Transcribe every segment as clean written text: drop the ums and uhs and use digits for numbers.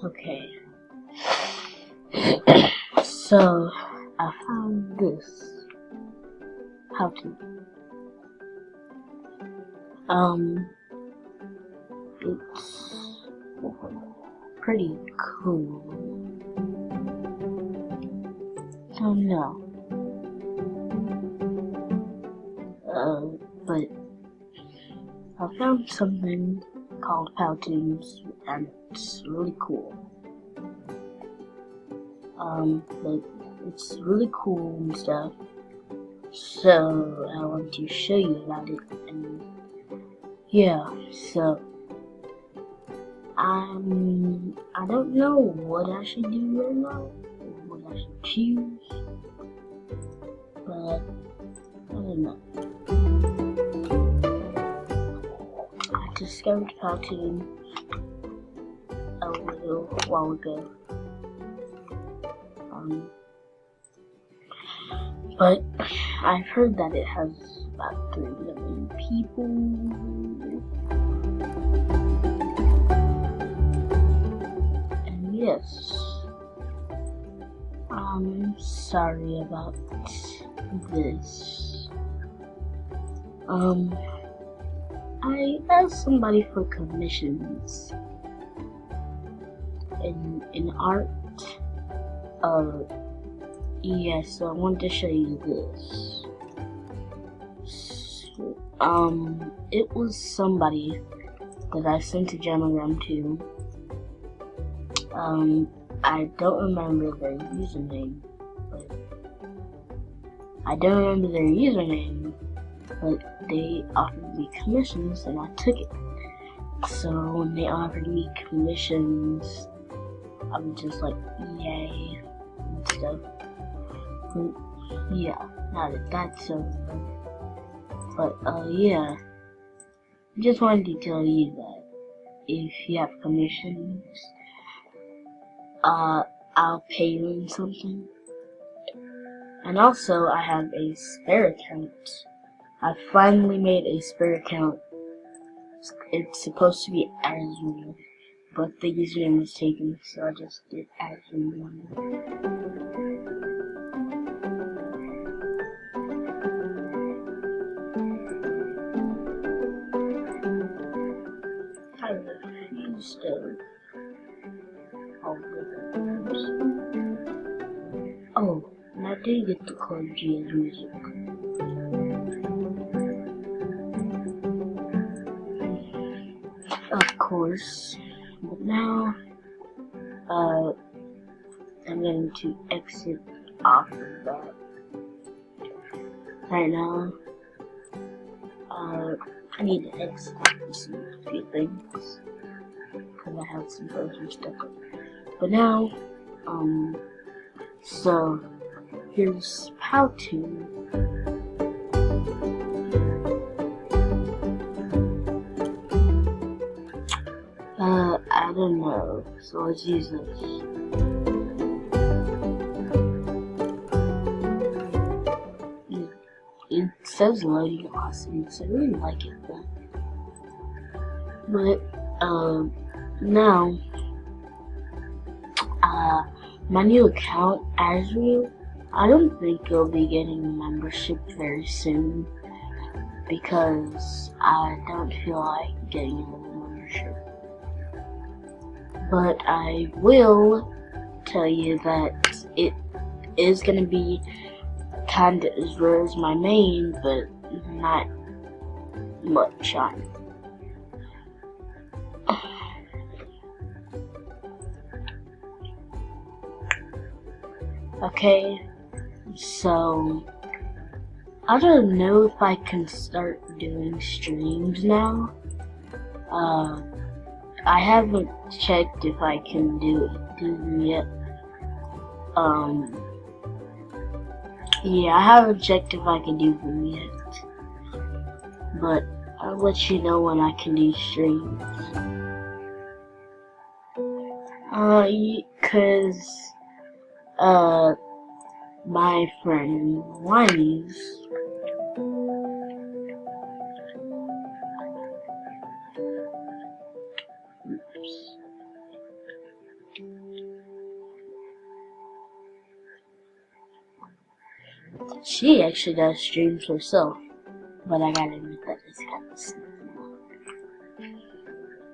Okay. So, I found this. How to. It's pretty cool. So, no. But I found something called Powtoons, and it's really cool. But it's really cool and stuff. So I want to show you about it, and yeah. So I don't know what I should do right now, or what I should choose, but I don't know. I discovered Powtoon a little while ago. But I've heard that it has about 3 million people. And yes, I'm sorry about this. I asked somebody for commissions in art. Yes, so I wanted to show you this. So, it was somebody that I sent a Genogram to. I don't remember their username, but they offered me commissions and I took it. So when they offered me commissions, I was just like, yay, and stuff. But yeah, now that that's over. But yeah, I just wanted to tell you that if you have commissions, I'll pay you in something. And also, I have a spare account. I finally made a spare account. It's supposed to be as usual, but the username was taken, so I just did as usual. I refuse to Oh, and I did get the code GS Music. Of course. But now, I'm going to exit off of that. Right now, I need to exit and see a few things, because I have some frozen stuff. But now, so, here's Powtoon. I don't know, so let's use this. It says loading awesome, so I really like it, but now, my new account, Azriel, I don't think it'll be getting a membership very soon, because I don't feel like getting a membership. But I will tell you that it is going to be kinda as rare as my main, but not much on it. Okay, so I don't know if I can start doing streams now. I haven't checked if I can do them yet. Yeah, I haven't checked if I can do them yet. But I'll let you know when I can do streams. Cause, my friend Wineys, She actually does streams herself, but I gotta admit that it's kind of simple.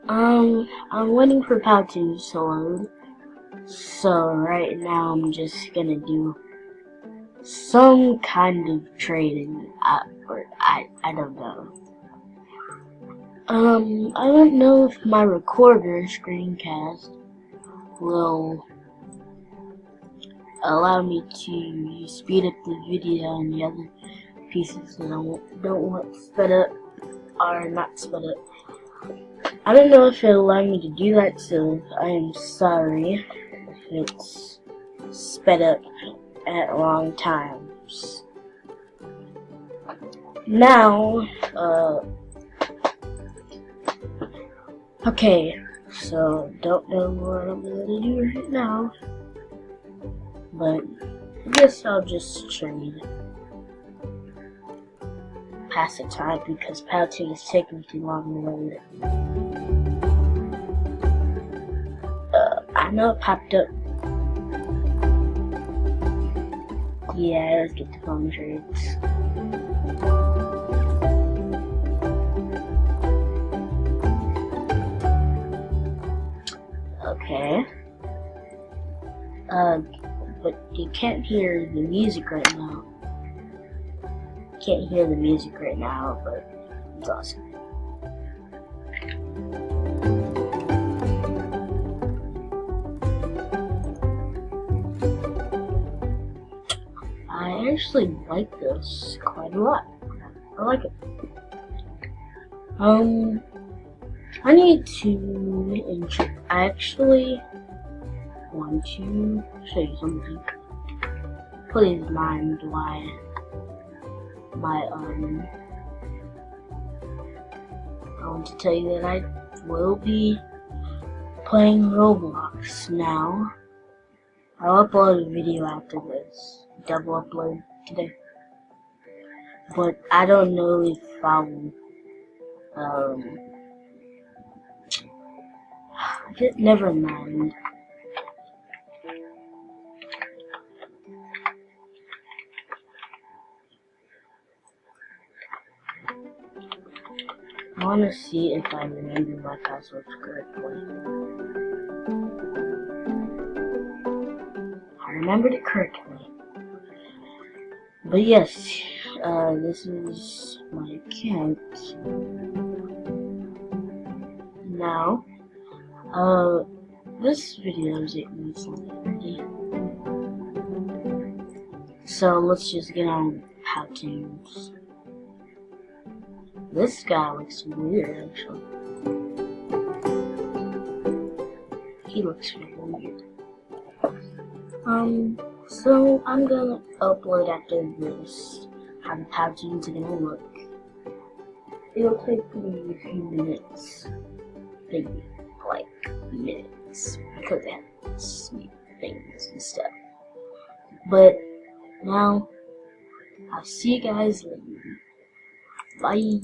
I'm waiting for Powtoon to load, so right now I'm just gonna do some kind of trading. I don't know. I don't know if my recorder screencast will allow me to speed up the video and the other pieces that I don't want sped up or not sped up. I don't know if it'll allow me to do that, so I am sorry if it's sped up at wrong times. Now, okay, so don't know what I'm gonna do right now, but I guess I'll just trade. Pass the time because Powtoon is taking too long to load. I know it popped up. Yeah, let's get the phone trades. Okay. But you can't hear the music right now. Can't hear the music right now, but it's awesome. I actually like this quite a lot. I like it. I need to I actually want to show you something. Please mind why I want to tell you that I will be playing Roblox now. I'll upload a video after this. Double upload today. But I don't know if I'll never mind. I want to see if I remember my password correctly. I remembered it correctly. But yes, this is my account. Now, this video is 8 minutes long already. So let's just get on with Powtoons. This guy looks weird, actually. He looks really weird. So I'm gonna upload after this how the Powtoons are gonna look. It'll take me a few minutes. Maybe like minutes because I have to see things and stuff. But now I'll see you guys later. Bye.